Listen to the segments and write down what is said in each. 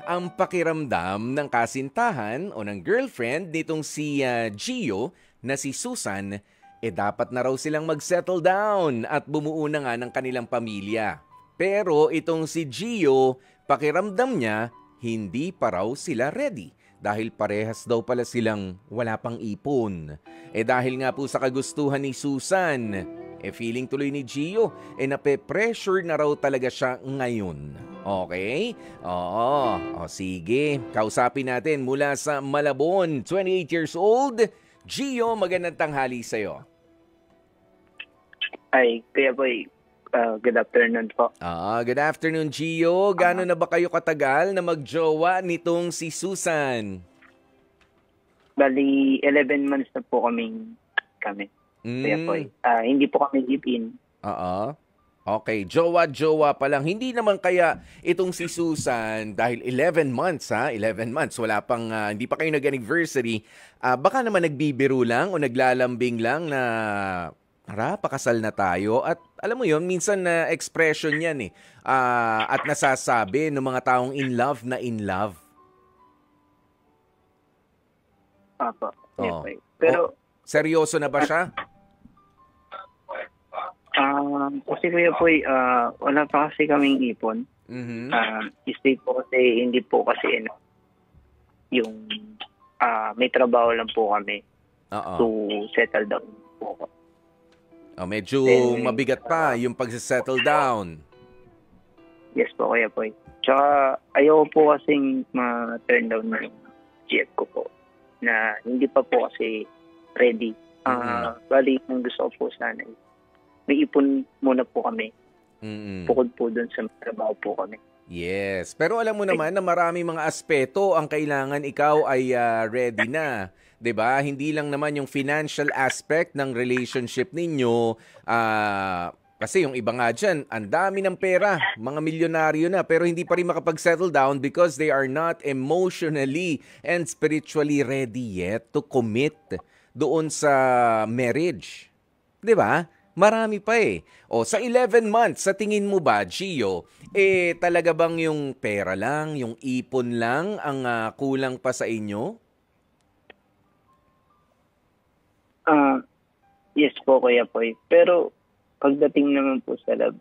ang pakiramdam ng kasintahan o ng girlfriend nitong si Gio na si Susan, dapat na raw silang mag-settle down at bumuo na nga ng kanilang pamilya. Pero itong si Gio, pakiramdam niya, hindi pa raw sila ready dahil parehas daw pala silang wala pang ipon. Dahil nga po sa kagustuhan ni Susan, feeling tuloy ni Gio, nape-pressure na raw talaga siya ngayon. Okay? Oo. O sige, kausapin natin mula sa Malabon, 28 years old. Gio, magandang tanghali sa'yo. Ay, Kuya Boy, good afternoon po. Good afternoon, Gio. Gano'n na ba kayo katagal na magjowa nitong si Susan? Bali, 11 months na po kami. Kuya Boy. Hindi po kami live-in. Okay, jowa-jowa pa lang. Hindi naman kaya itong si Susan, dahil 11 months, 11 months, wala pang, hindi pa kayo nag-anniversary, baka naman nagbibiro lang o naglalambing lang na, pakasal na tayo. At alam mo yon, minsan na expression yan at nasasabi ng mga taong in love na in love. Apo, Kuya Boy. Pero, seryoso na ba siya? kasi Kuya Boy, wala pa kasi kaming ipon. Stay po kasi, hindi po kasi yung may trabaho lang po kami to settle down po. Medyo mabigat pa yung pag-settle down. Yes po, Kuya Boy. Tsaka ayoko po kasing ma-turn down yung GF ko po na hindi pa po kasi ready. Bali, ang gusto ko po sana may ipon muna po kami. Bukod po doon sa trabaho po kami. Yes. Pero alam mo naman na marami mga aspeto ang kailangan ikaw ay ready na. 'Di ba? Hindi lang naman yung financial aspect ng relationship ninyo. Kasi yung iba nga dyan, ang dami ng pera, mga milyonaryo na, pero hindi pa rin makapag-settle down because they are not emotionally and spiritually ready yet to commit doon sa marriage. 'Di ba? Marami pa O sa 11 months, sa tingin mo ba, Gio, talaga bang yung pera lang, yung ipon lang ang kulang pa sa inyo? Yes po, Kuya Boy. Pero pagdating naman po sa love,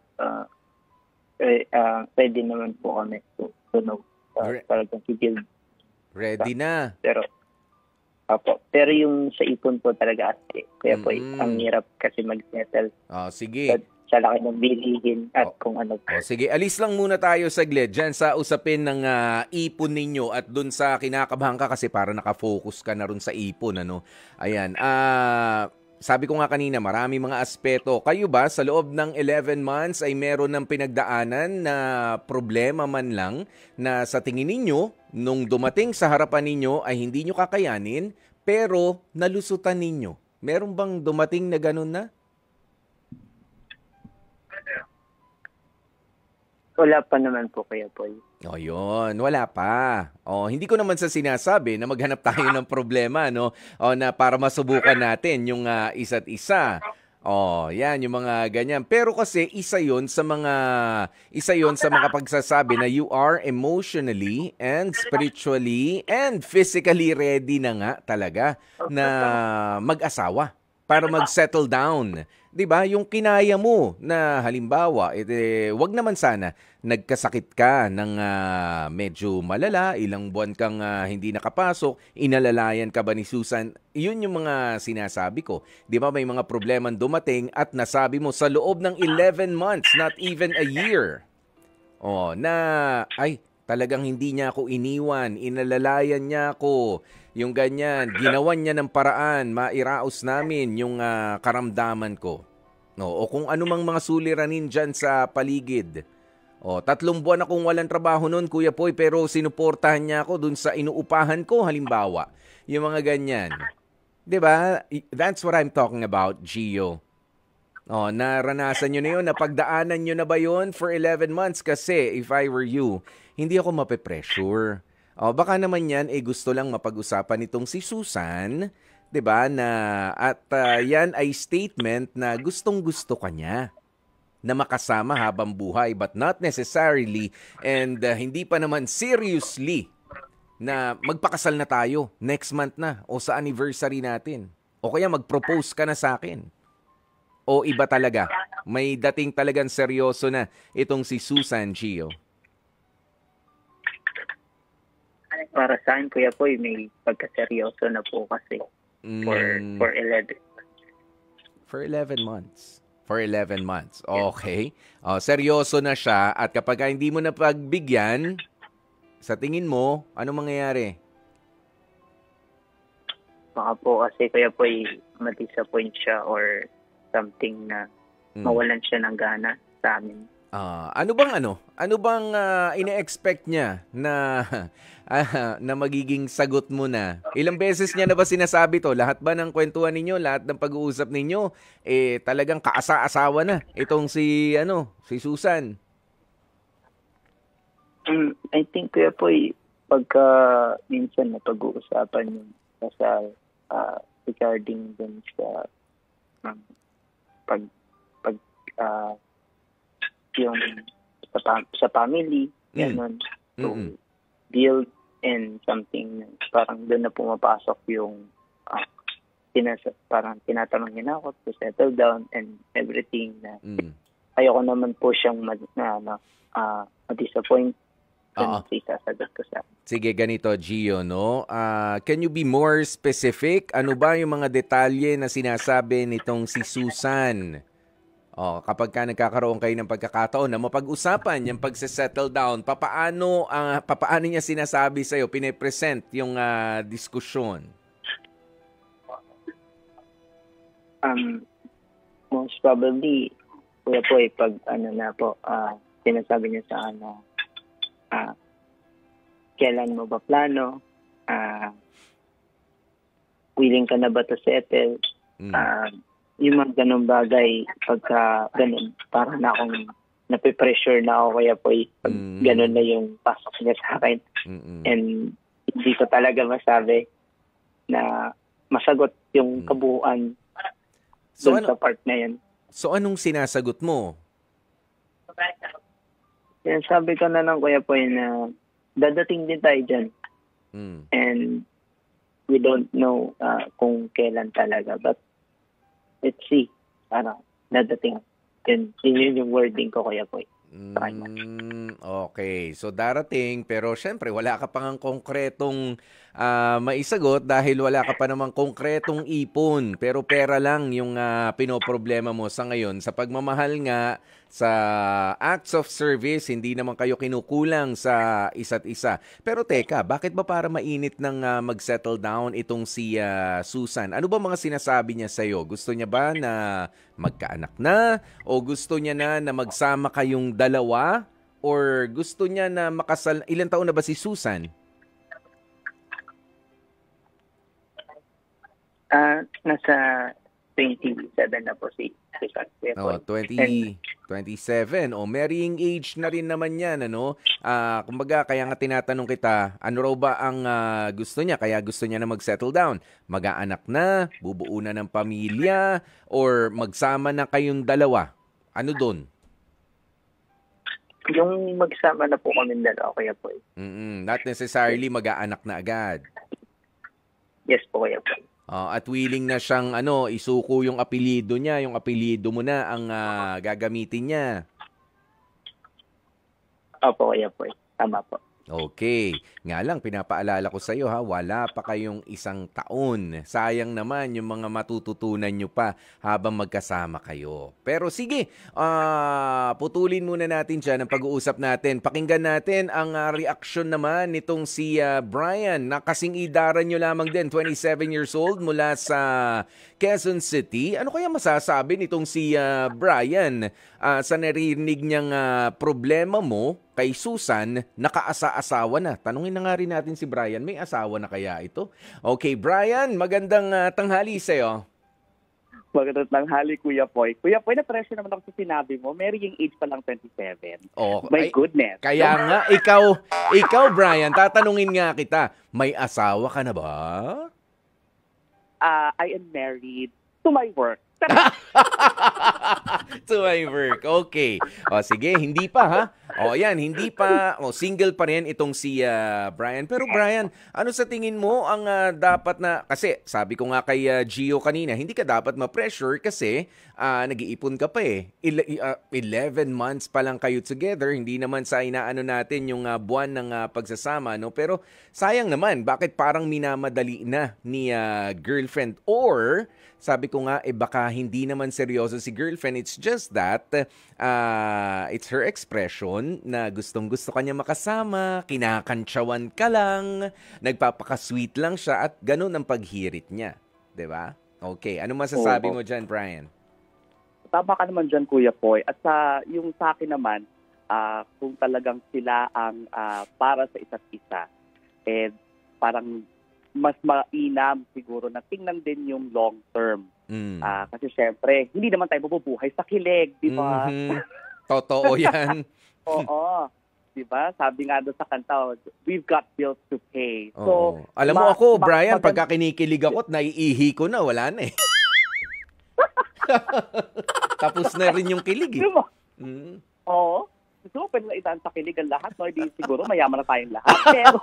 pwede naman po kami to know. Talagang sigil. Ready na. Pero yung sa ipon po talaga Kuya Boy, ang hirap kasi mag-settle. Sige. Sa laki ng bilihin at kung ano po. Sige, alis lang muna tayo saglit dyan sa usapin ng ipon ninyo at dun sa kinakabahan ka kasi para nakafocus ka na rin sa ipon. Ayan. Sabi ko nga kanina, marami mga aspeto. Kayo ba sa loob ng 11 months ay meron ng pinagdaanan na problema man lang na sa tingin ninyo, nung dumating sa harapan ninyo ay hindi nyo kakayanin, pero nalusutan ninyo? Meron bang dumating na ganun na? Wala pa naman po, Kuya Boy. Yun. Wala pa. Hindi ko naman sa sinasabi na maghanap tayo ng problema, na para masubukan natin yung isa't isa. Yan, yung mga ganyan. Pero kasi isa yon sa mga pagsasabi na you are emotionally and spiritually and physically ready na nga talaga na mag-asawa para mag-settle down. 'Di ba? Yung kinaya mo na halimbawa, wag naman sana nagkasakit ka ng medyo malala, ilang buwan kang hindi nakapasok, inalalayan ka ba ni Susan? Yun yung mga sinasabi ko. 'Di ba may mga problemang dumating at nasabi mo sa loob ng 11 months, not even a year. Na ay talagang hindi niya ako iniwan, inalalayan niya ako. Yung ganyan, ginawan niya ng paraan, mairaos namin yung karamdaman ko. O kung anumang mga suliranin dyan sa paligid. 3 buwan akong walang trabaho noon, Kuya Poy, pero sinuportahan niya ako dun sa inuupahan ko, halimbawa. Yung mga ganyan. 'Di ba? That's what I'm talking about, Gio. Naranasan nyo na yun, napagdaanan nyo na ba yun for 11 months? Kasi if I were you, hindi ako mape-pressure. Baka naman yan, gusto lang mapag-usapan nitong si Susan, 'di ba? At yan ay statement na gustong-gusto ka niya. na makasama habang buhay but not necessarily and hindi pa naman seriously na magpakasal na tayo next month na o sa anniversary natin. O kaya mag-propose ka na sa akin. O iba talaga. May dating talagang seryoso na itong si Susan, Gio. Para sa akin, Kuya Poy, may pagkaseryoso na po kasi for 11. For 11 months. For 11 months. Okay. Seryoso na siya at kapag hindi mo na pagbigyan, sa tingin mo, ano mangyayari? Baka po kasi Kuya Poy, ma-disappoint siya or something na mawalan siya ng gana sa amin. Ano bang ine-expect niya na na magiging sagot mo na? Ilang beses niya na ba sinasabi to? Lahat ba ng kwentuhan ninyo, lahat ng pag-uusap ninyo talagang kaasa-asawa na itong si Susan? I think Kuya Poy, pagka minsan na pag-uusapan yung kasal regarding dun sa yung sa family, gano'n. So, build and something, parang doon na pumapasok yung parang tinatanong niya na ako to settle down and everything na ayoko naman po siyang ma-disappoint sa sasagot ko sa. Sige, ganito, Gio, no? Can you be more specific? Ano ba yung mga detalye na sinasabi nitong si Susan? Kapag ka nagkakaroon kayo ng pagkakataon na mapag-usapan yung pagse-settle down, papaano niya sinasabi sa'yo, pine-present yung diskusyon? Most probably, Kuya Poy, pag sinasabi niya sa kailan mo ba plano? Willing ka na ba to settle? Yung mga ganun bagay, pagka ganun, parang na akong napipressure na ako Kuya Poy pag ganun na yung pasok niya sa akin. And hindi ko talaga masabi na masagot yung kabuuan dun sa part na yan. So anong sinasagot mo? Yan, sabi ko na lang Kuya Poy na dadating din tayo dyan. And we don't know kung kailan talaga. But let's see. Dadating. Yun yung wording ko Kuya Poy. Okay. So darating pero syempre wala ka pang konkretong maisagot dahil wala ka pa namang konkretong ipon. Pero pera lang yung pinoproblema mo sa ngayon. Sa pagmamahal nga, sa acts of service, hindi naman kayo kinukulang sa isa't isa. Pero teka, bakit ba para mainit ng mag-settle down itong si Susan? Ano ba mga sinasabi niya sa'yo? Gusto niya ba na magkaanak na? O gusto niya na magsama kayong dalawa? Or gusto niya na makasal? Ilang taon na ba si Susan? Nasa 27 na po si Susan. 27. Marrying age na rin naman yan, ano? Kumbaga, kaya nga tinatanong kita, ano raw ba ang gusto niya? Kaya gusto niya na mag-settle down. Mag-aanak na, bubuo na ng pamilya, or magsama na kayong dalawa? Ano doon? Yung magsama na po kami dalawa, Kuya Poy. Not necessarily mag-aanak na agad. Yes po, Kuya Poy. At willing na siyang isuko yung apelyido niya, yung apelyido mo na ang gagamitin niya. Opo, Kuya Poy. Tama po. Okay. Nga lang, pinapaalala ko sa iyo wala pa kayong 1 taon. Sayang naman yung mga matututunan nyo pa habang magkasama kayo. Pero sige, putulin muna natin dyan ang pag-uusap natin. Pakinggan natin ang reaksyon naman nitong si Brian na kasing idaran nyo lamang din, 27 years old mula sa Quezon City. Ano kaya masasabi nitong si Brian sa narinig niyang problema mo kay Susan, nakaasa-asawa na? Tanungin na nga rin natin si Brian, may asawa na kaya ito? Okay, Brian, magandang tanghali sa'yo. Magandang tanghali, Kuya Poy. Kuya Poy, na-pressure naman ako sa sinabi mo, marrying age pa lang 27. My goodness. Kaya nga, ikaw Brian, tatanungin nga kita, may asawa ka na ba? I am married to my work. To my work. Okay. O, sige, hindi pa ha. O, yan, hindi pa. O, single pa rin itong si Brian. Pero Brian, ano sa tingin mo ang dapat na, kasi sabi ko nga kay Gio kanina, hindi ka dapat ma-pressure kasi nag-iipon ka pa eh. 11 months pa lang kayo together. Hindi naman sa inaano natin yung buwan ng pagsasama, no? Pero sayang naman, bakit parang minamadali na ni girlfriend? Or sabi ko nga, baka hindi naman seryoso si girlfriend. It's just that it's her expression na gustong-gusto ka niya makasama, kinakantsawan ka lang, nagpapaka-sweet lang siya at ganun ang paghirit niya. 'Di ba? Okay, ano masasabi mo dyan, Brian? Tama ka naman dyan, Kuya Poy. At yung sa akin naman, kung talagang sila ang para sa isa't isa, parang mas mainam siguro na tingnan din yung long term. Kasi syempre, hindi naman tayo mabubuhay sa kilig, di ba? Totoo yan. Oo. Di ba? Sabi nga doon sa kanta, we've got bills to pay. So, alam mo ako, Brian, pagka kinikilig ako, naiihi ko na, wala na eh. Tapos na rin yung kilig eh. Diba? Oo. So, pwede na itaan sa kilig ang lahat. No? Di siguro mayaman na tayong lahat. Pero,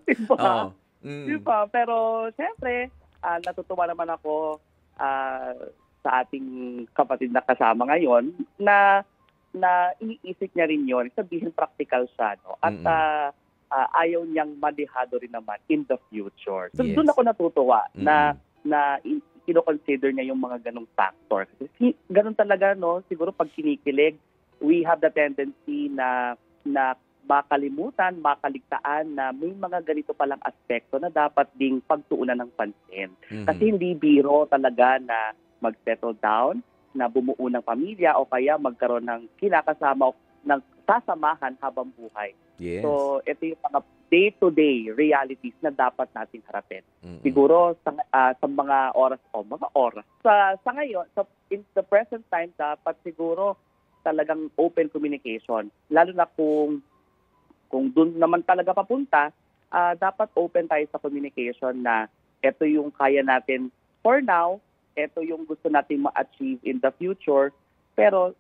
diba? Diba? Pero, syempre, natutuwa naman ako sa ating kapatid na kasama ngayon na iniisip niya rin yun. Sabihin practical siya. No? At ayaw niyang madihado rin naman in the future. So, doon ako natutuwa na kino-consider niya yung mga ganong factor. Kasi ganun talaga, no? Siguro pag kinikilig, we have the tendency na makalimutan, makaligtaan na may mga ganito palang aspekto na dapat ding pagtuunan ng pansin. Kasi hindi biro talaga na mag-settle down, na bumuo ng pamilya o kaya magkaroon ng kinakasama o ng sasamahan habang buhay. Yes. So, ito yung mga day-to-day realities na dapat natin harapin. Siguro sa mga oras. Sa ngayon, in the present time, dapat siguro talagang open communication. Lalo na kung doon naman talaga papunta, dapat open tayo sa communication na ito yung kaya natin for now, ito yung gusto natin ma-achieve in the future, pero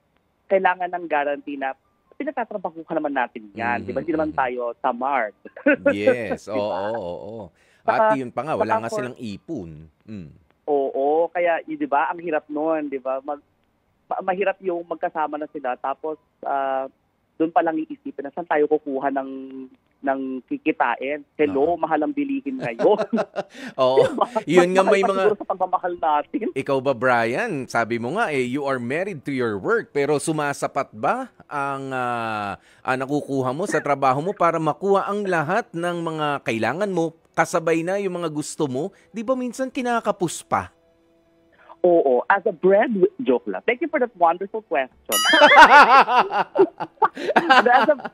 kailangan ng guarantee na pinagtatrabahuhan naman natin yan. Di ba? Hindi naman tayo tamad. Yes. Oo. At yun pa nga, wala nga silang ipon. Oo. Kaya, di ba, ang hirap nun, di ba? Mahirap yung magkasama na sila, tapos doon pa lang iisipin na saan tayo kukuha ng kikitain. Hello, mahal ang bilihin ngayon. Oo. Diba? Yun nga may mga... Siguro sa pagmamahal natin. Ikaw ba, Brian? Sabi mo nga, you are married to your work. Pero sumasapat ba ang nakukuha mo sa trabaho mo para makuha ang lahat ng mga kailangan mo? Kasabay na yung mga gusto mo? Di ba minsan kinakapos pa? Oo, as a joke lang. Thank you for that wonderful question.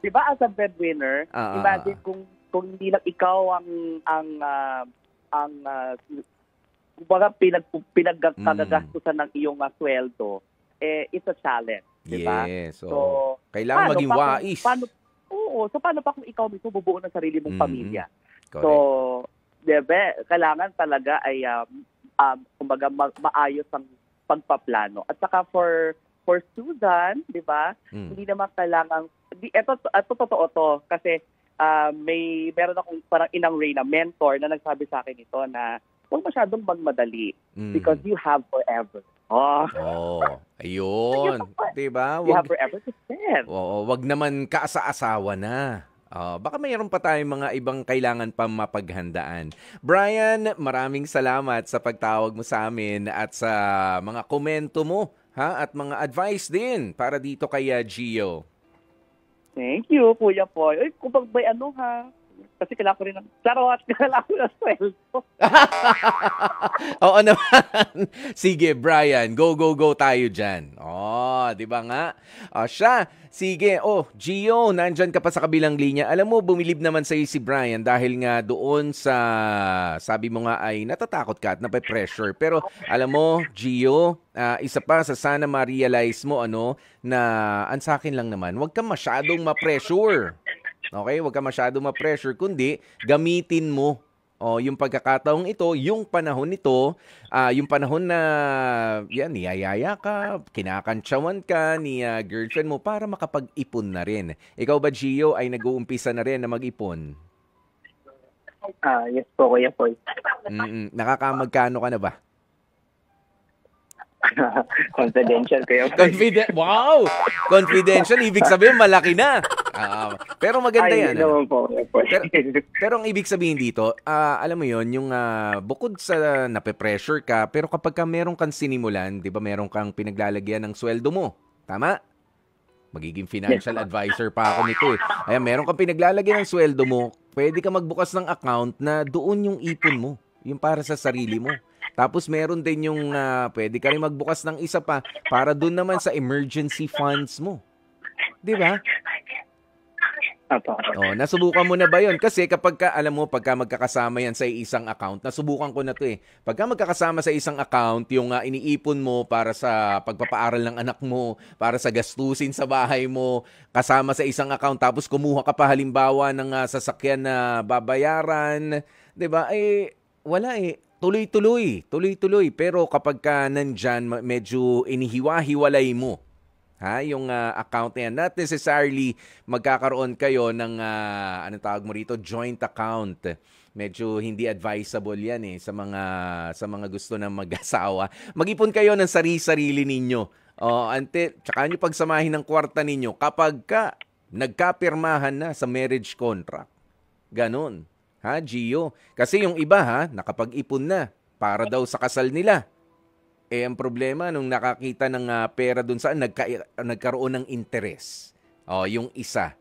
Diba, as a breadwinner, imagine kung hindi lang ikaw ang pinagkagagastusan ng iyong sweldo, it's a challenge, diba? Yes. So, kailangan maging wais. So paano pa kung ikaw mismo bubuo ng sarili mong pamilya? Correct. So, diba, kailangan talaga ay kumbaga maayos ang pagpaplano. At saka for Susan, di ba? Hindi naman kailangan, ito totoo to kasi meron akong parang inang Reyna mentor na nagsabi sa akin ito na huwag masyadong magmadali because you have forever. Ayun. Diba? You have forever to spend. Wag naman kaasa-asawa na. Baka mayroon pa tayong mga ibang kailangan pa mapaghandaan. Brian, maraming salamat sa pagtawag mo sa amin at sa mga komento mo at mga advice din para dito kay Gio. Thank you, Kuya Poy. Uy, kung may kasi kailangan ko rin kailangan ko ng sweldo. Oo naman. Sige, Brian. Go tayo dyan. Di ba nga? Siya. Sige. Gio, nandyan ka pa sa kabilang linya. Alam mo, bumilib naman sa'yo si Brian dahil nga doon sa, sabi mo nga ay natatakot ka at nape-pressure. Pero alam mo, Gio, isa pa sa sana ma-realize mo na ang sa akin lang naman, huwag kang masyadong ma-pressure. Okay? Huwag ka masyadong ma-pressure, kundi gamitin mo O yung pagkakataong ito, yung panahon nito, yung panahon na yan, niyayaya ka, kinakantsawan ka ni girlfriend mo para makapag-ipon na rin. Ikaw ba, Gio, ay nag-uumpisa na rin na mag-ipon? Yes po, Kuya Poy. Nakakamagkano ka na ba? Confidential, Kuya Poy. Wow! Confidential, ibig sabihin malaki na. Pero maganda yan. Naman po, Kuya Poy. Pero ang ibig sabihin dito, alam mo yon yung bukod sa nape-pressure ka, pero kapag ka meron kang sinimulan, di ba meron kang pinaglalagyan ng sweldo mo? Tama? Magiging financial advisor pa ako nito eh. Ayan, meron kang pinaglalagyan ng sweldo mo, pwede ka magbukas ng account na doon yung ipon mo. Yung para sa sarili mo. Tapos meron din yung pwede ka rin magbukas ng isa pa para doon naman sa emergency funds mo. Di ba? Nasubukan mo na ba yon? Kasi kapag alam mo, pagka magkakasama yan sa isang account, nasubukan ko na to eh. Pagka magkakasama sa isang account, yung iniipon mo para sa pagpapaaral ng anak mo, para sa gastusin sa bahay mo, kasama sa isang account, tapos kumuha ka pa halimbawa ng sasakyan na babayaran, di ba? Wala eh. Tuloy-tuloy. Pero kapag ka nandyan, medyo inihiwa-hiwalay mo yung account na yan. Not necessarily magkakaroon kayo ng, anong tawag mo rito, joint account. Medyo hindi advisable yan eh sa mga gusto na mag-asawa. Mag-ipon kayo ng sarili-sarili ninyo. Tsaka nyo pagsamahin ng kwarta ninyo kapag ka nagkapirmahan na sa marriage contract. Ganon. Gio? Kasi yung iba nakapag-ipon na para daw sa kasal nila. Ang problema nung nakakita ng pera dun saan nagkaroon ng interes. Yung isa.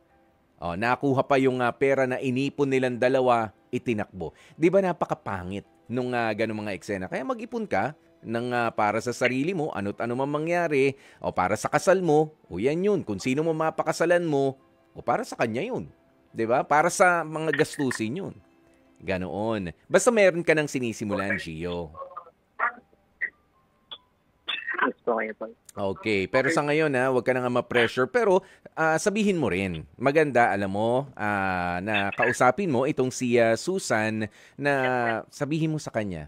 Nakuha pa yung pera na inipon nilang dalawa, itinakbo. 'Di ba napakapangit nung ganung mga eksena? Kaya mag-ipon ka ng para sa sarili mo, ano't ano man mangyari, o para sa kasal mo, o yan yun. Kung sino mo mapakasalan mo, o para sa kanya yun. 'Di ba? Para sa mga gastusin yun. Ganoon. Basta meron ka ng sinisimulan, Gio. Okay. Pero sa ngayon, huwag ka na nga ma-pressure. Pero sabihin mo rin, maganda, alam mo, na kausapin mo itong si Susan na sabihin mo sa kanya.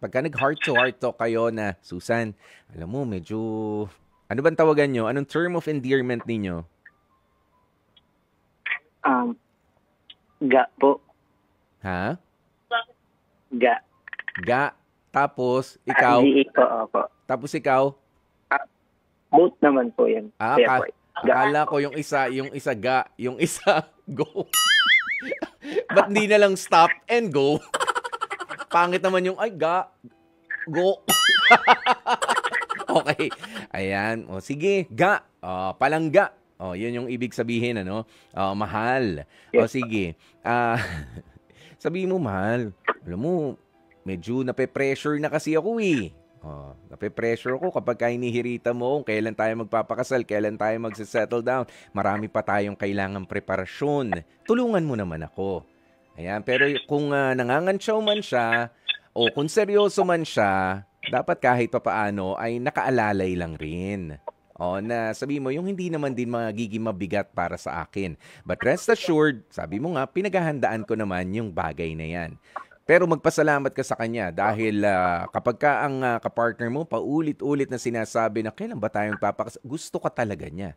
Pagka nag-heart-to-heart talk kayo na, Susan, alam mo, medyo, ano bang tawagan nyo? Anong term of endearment ninyo? Ga po. Ha? Ga. Tapos, ikaw? Opo. Tapos ikaw? Both naman po yan. Akala ko yung isa ga, yung isa go. Ba't di na lang stop and go? Pangit naman yung go. Okay. Ayan. Sige, ga. Palangga. Yun yung ibig sabihin, ano? Mahal. Yes. Sige. Sabihin mo, mahal. Alam mo, medyo nape-pressure na kasi ako eh. Nape-pressure ako kapag hinihirita mo kailan tayo magpapakasal, kailan tayo magse-settle down. Marami pa tayong kailangang preparasyon. Tulungan mo naman ako. Ayan, pero kung nangangantsaw man siya o kung seryoso man siya, dapat kahit papaano ay nakaalalay lang rin. Na sabi mo, yung hindi naman din magiging mabigat para sa akin. But rest assured, sabi mo nga, pinaghahandaan ko naman yung bagay na yan. Pero magpasalamat ka sa kanya dahil kapag ka ang kapartner mo paulit-ulit na sinasabi na kailan ba tayong papakasal, gusto ka talaga niya.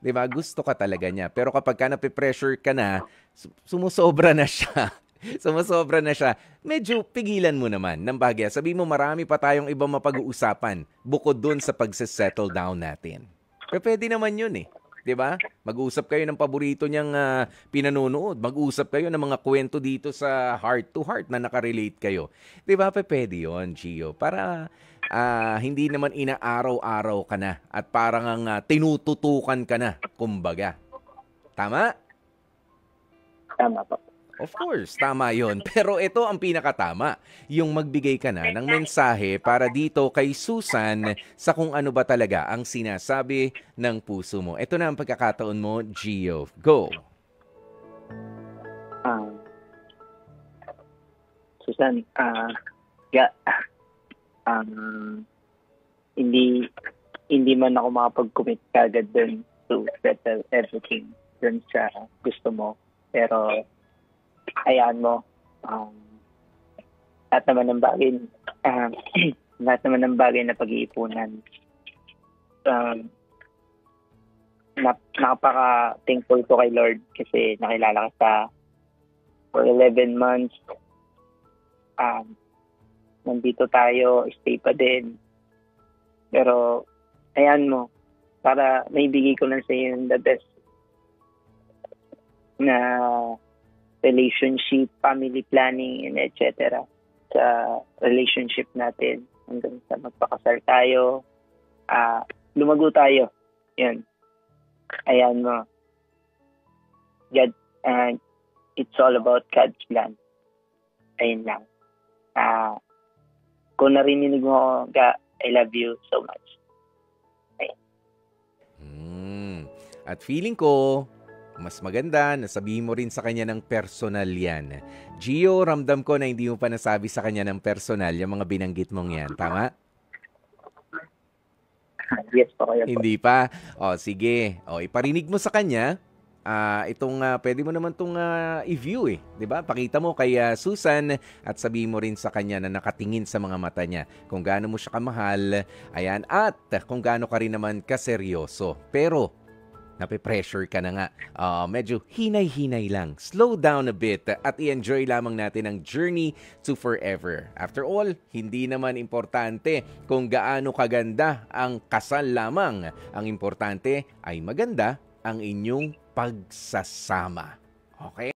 'Di ba? Gusto ka talaga niya. Pero kapag ka nape-pressure ka na, sumusobra na siya. Medyo pigilan mo naman ng bagay. Sabi mo marami pa tayong ibang mapag-uusapan bukod dun sa pagse-settle down natin. Pero pwede naman yun eh. 'Di ba? Mag-usap kayo ng paborito niyang pinanonood. Mag-usap kayo ng mga kwento dito sa heart to heart na nakarelate kayo. 'Di ba? Pwede 'yon, Gio. Para hindi naman inaaraw-araw ka na at parang tinututukan ka na, kumbaga. Tama? Tama po. Of course, tama yon. Pero ito ang pinakatama, yung magbigay ka na ng mensahe para dito kay Susan sa kung ano ba talaga ang sinasabi ng puso mo. Ito na ang pagkakataon mo, Gio. Go! Susan, hindi man ako makapag-commit kagad dun to settle everything dun sa gusto mo. Pero hayaan mo, lahat naman ng bagay, ah, lahat naman ng bagay na pag-iipunan. Napaka-thankful ko kay Lord kasi nakilala kita for 11 months. Nandito tayo, stay pa din. Pero, ayan mo, para maibigay ko lang sa iyo the best na relationship, family planning, and etc. sa relationship natin. Hanggang sa magpakasal tayo, lumago tayo. Yan. Ayan mo. God, it's all about God's plan. Ayun lang. Kung narinig mo, I love you so much. At feeling ko, mas maganda na sabihin mo rin sa kanya ng personal yan. Gio, ramdam ko na hindi mo pa nasabi sa kanya ng personal yung mga binanggit mong yan. Tama? Yes po, kaya po. Hindi pa? O, sige. O, iparinig mo sa kanya. Pwede mo naman itong i-view eh. 'Di ba? Pakita mo kay Susan at sabihin mo rin sa kanya na nakatingin sa mga mata niya kung gaano mo siya kamahal. Ayan. At kung gaano ka rin naman kaseryoso. Pero, nape-pressure ka na nga. Medyo hinay-hinay lang. Slow down a bit at i-enjoy lamang natin ang journey to forever. After all, hindi naman importante kung gaano kaganda ang kasal lamang. Ang importante ay maganda ang inyong pagsasama. Okay?